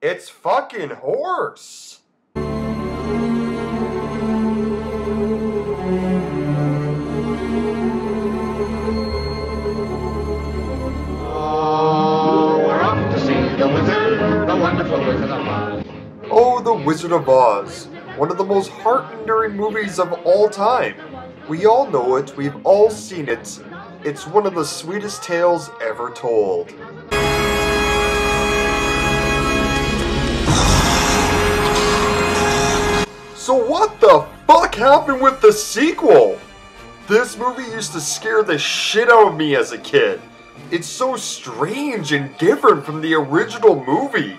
It's fucking horse! We're off to see the wizard, the wonderful Wizard of Oz. Oh, The Wizard of Oz. One of the most heart-enduring movies of all time. We all know it, we've all seen it. It's one of the sweetest tales ever told. So what the fuck happened with the sequel? This movie used to scare the shit out of me as a kid. It's so strange and different from the original movie.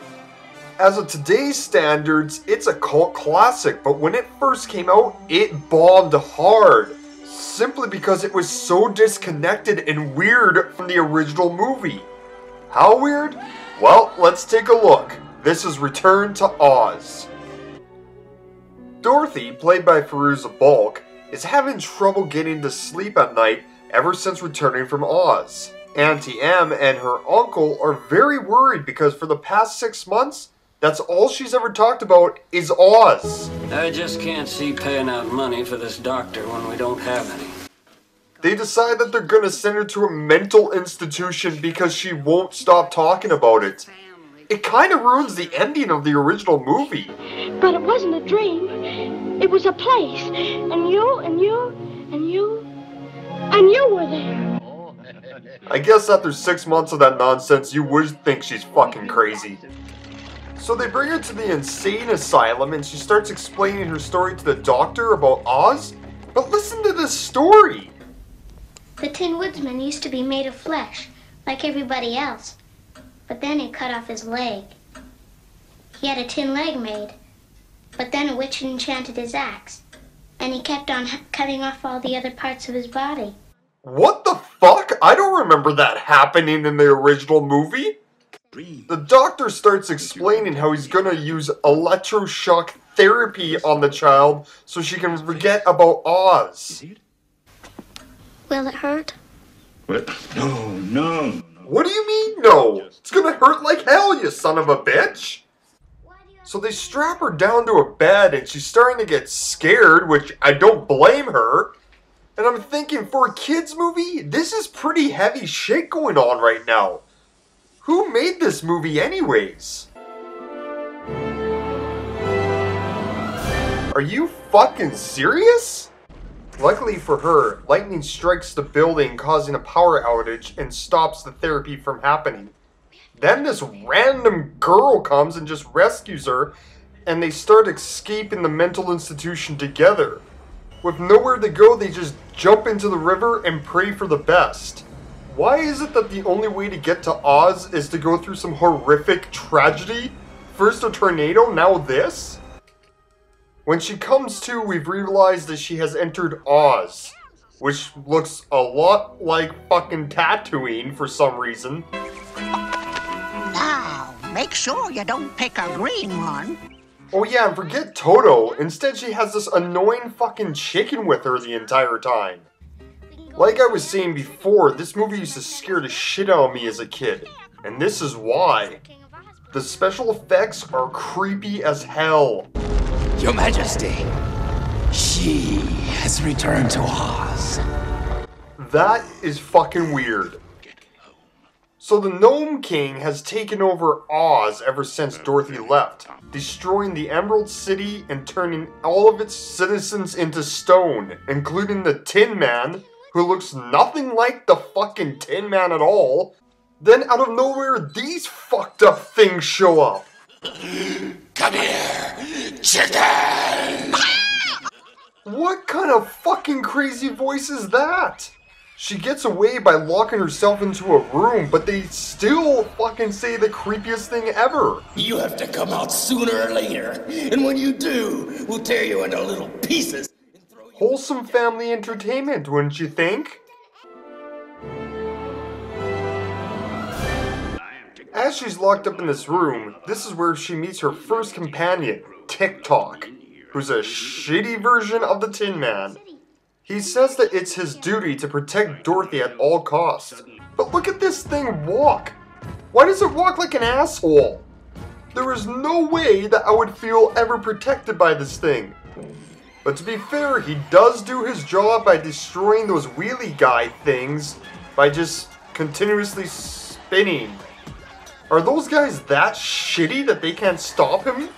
As of today's standards, it's a cult classic, but when it first came out, it bombed hard. Simply because it was so disconnected and weird from the original movie. How weird? Well, let's take a look. This is Return to Oz. Dorothy, played by Fairuza Balk, is having trouble getting to sleep at night ever since returning from Oz. Auntie Em and her uncle are very worried because for the past 6 months, that's all she's ever talked about is Oz. I just can't see paying out money for this doctor when we don't have any. They decide that they're gonna send her to a mental institution because she won't stop talking about it. It kinda ruins the ending of the original movie. But it wasn't a dream. It was a place. And you were there. I guess after 6 months of that nonsense, you would think she's fucking crazy. So they bring her to the insane asylum and she starts explaining her story to the doctor about Oz. But listen to this story. The Tin Woodsman used to be made of flesh, like everybody else. But then he cut off his leg. He had a tin leg made. But then a witch enchanted his axe. And he kept on cutting off all the other parts of his body. What the fuck? I don't remember that happening in the original movie. The doctor starts explaining how he's gonna use electroshock therapy on the child so she can forget about Oz. Will it hurt? What? No. What do you mean, no? It's gonna hurt like hell, you son of a bitch! So they strap her down to a bed and she's starting to get scared, which I don't blame her. And I'm thinking, for a kids movie, this is pretty heavy shit going on right now. Who made this movie anyways? Are you fucking serious? Luckily for her, lightning strikes the building causing a power outage and stops the therapy from happening. Then this random girl comes and just rescues her and they start escaping the mental institution together. With nowhere to go, they just jump into the river and pray for the best. Why is it that the only way to get to Oz is to go through some horrific tragedy? First a tornado, now this? When she comes to, we've realized that she has entered Oz, which looks a lot like fucking Tatooine for some reason. Now, make sure you don't pick a green one. Oh yeah, and forget Toto. Instead, she has this annoying fucking chicken with her the entire time. Like I was saying before, this movie used to scare the shit out of me as a kid. And this is why. The special effects are creepy as hell. Your Majesty, she has returned to Oz. That is fucking weird. So the Gnome King has taken over Oz ever since Dorothy left, destroying the Emerald City and turning all of its citizens into stone, including the Tin Man, who looks nothing like the fucking Tin Man at all. Then out of nowhere, these fucked up things show up. Come here, chicken! What kind of fucking crazy voice is that? She gets away by locking herself into a room, but they still fucking say the creepiest thing ever. You have to come out sooner or later, and when you do, we'll tear you into little pieces. Wholesome family entertainment, wouldn't you think? As she's locked up in this room, this is where she meets her first companion, TikTok, who's a shitty version of the Tin Man. He says that it's his duty to protect Dorothy at all costs. But look at this thing walk! Why does it walk like an asshole? There there's no way that I would feel ever protected by this thing. But to be fair, he does do his job by destroying those wheelie guy things by just continuously spinning. Are those guys that shitty that they can't stop him?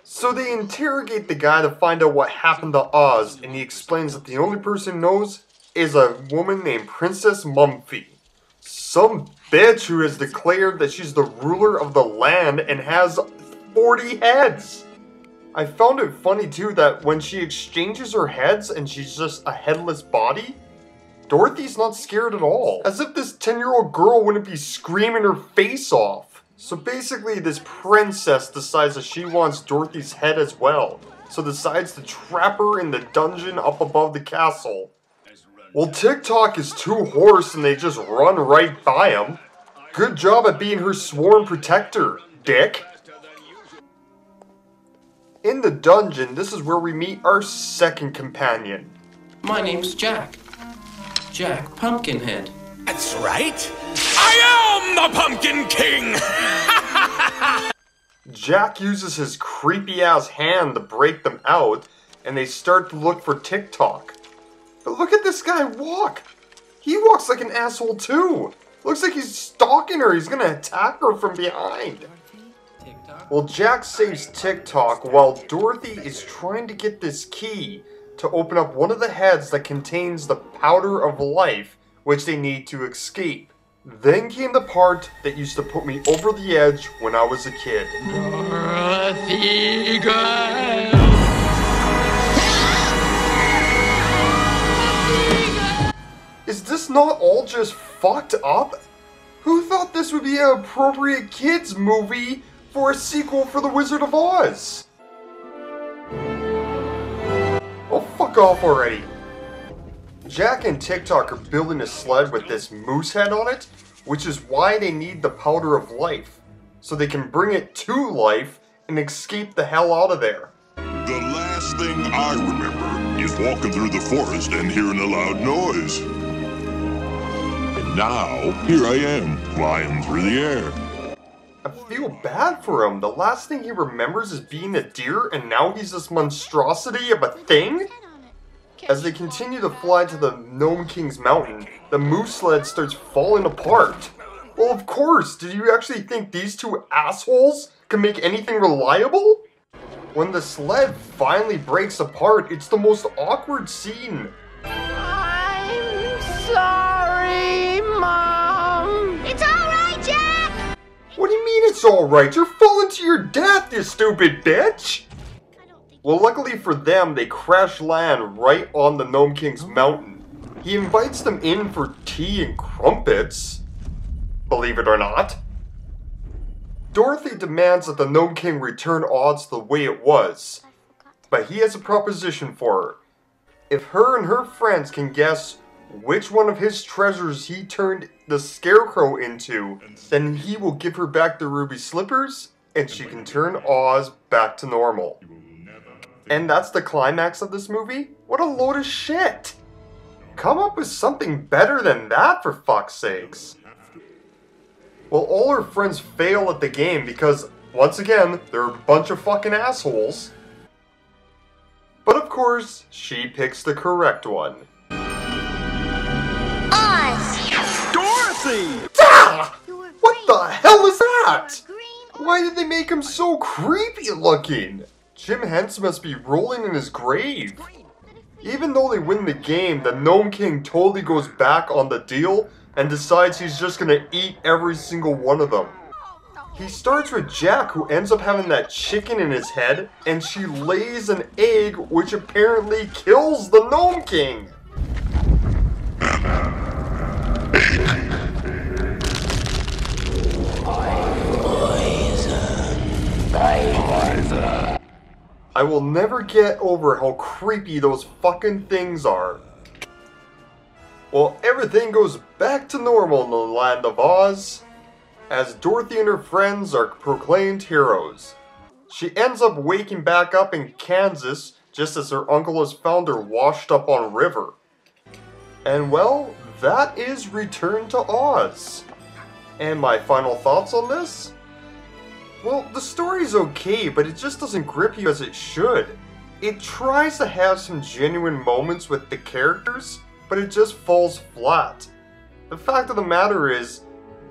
So they interrogate the guy to find out what happened to Oz, and he explains that the only person he knows is a woman named Princess Mumphy. Some bitch who has declared that she's the ruler of the land and has 40 heads. I found it funny too that when she exchanges her heads and she's just a headless body, Dorothy's not scared at all. As if this 10-year-old girl wouldn't be screaming her face off. So basically this princess decides that she wants Dorothy's head as well. So decides to trap her in the dungeon up above the castle. Well, TikTok is too hoarse and they just run right by him. Good job at being her sworn protector, dick. In the dungeon, this is where we meet our second companion. My name's Jack. Jack Pumpkinhead. That's right. I am the Pumpkin King! Jack uses his creepy-ass hand to break them out, and they start to look for TikTok. But look at this guy walk! He walks like an asshole too! Looks like he's stalking her, he's gonna attack her from behind. Well, Jack saves TikTok while Dorothy is trying to get this key to open up one of the heads that contains the powder of life, which they need to escape. Then came the part that used to put me over the edge when I was a kid. Dorothy girl. Is this not all just fucked up? Who thought this would be an appropriate kids movie for a sequel for The Wizard of Oz? Oh, fuck off already. Jack and TikTok are building a sled with this moose head on it, which is why they need the powder of life, so they can bring it to life and escape the hell out of there. The last thing I remember is walking through the forest and hearing a loud noise. And now, here I am, flying through the air. I feel bad for him. The last thing he remembers is being a deer, and now he's this monstrosity of a thing? As they continue to fly to the Gnome King's mountain, the moose sled starts falling apart. Well, of course, did you actually think these two assholes can make anything reliable? When the sled finally breaks apart, it's the most awkward scene. I'm sorry, Mom. It's all right, Jack! What do you mean it's alright? You're falling to your death, you stupid bitch! Well, luckily for them, they crash land right on the Gnome King's mountain. He invites them in for tea and crumpets, believe it or not. Dorothy demands that the Gnome King return Oz the way it was, but he has a proposition for her. If her and her friends can guess which one of his treasures he turned the Scarecrow into, then he will give her back the ruby slippers, and she can turn Oz back to normal. And that's the climax of this movie? What a load of shit! Come up with something better than that, for fuck's sakes. Well, all her friends fail at the game because, once again, they're a bunch of fucking assholes. But of course, she picks the correct one. Oz! Dorothy! Ah! What the hell is that? Why did they make him so creepy looking? Jim Henson must be rolling in his grave. Even though they win the game, the Gnome King totally goes back on the deal and decides he's just gonna eat every single one of them. He starts with Jack, who ends up having that chicken in his head, and she lays an egg which apparently kills the Gnome King. I will never get over how creepy those fucking things are. Well, everything goes back to normal in the land of Oz, as Dorothy and her friends are proclaimed heroes. She ends up waking back up in Kansas just as her uncle has found her washed up on a river. And well, that is Return to Oz. And my final thoughts on this? Well, the story's okay, but it just doesn't grip you as it should. It tries to have some genuine moments with the characters, but it just falls flat. The fact of the matter is,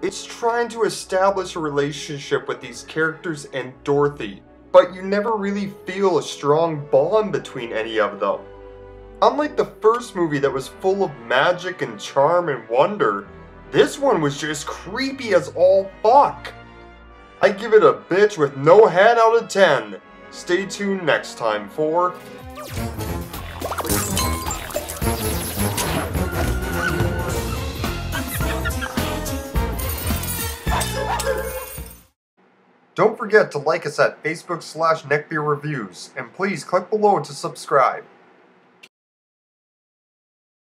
it's trying to establish a relationship with these characters and Dorothy, but you never really feel a strong bond between any of them. Unlike the first movie that was full of magic and charm and wonder, this one was just creepy as all fuck. I give it a bitch with no head out of 10. Stay tuned next time for... Don't forget to like us at Facebook/NeckbeardReviews, and please click below to subscribe.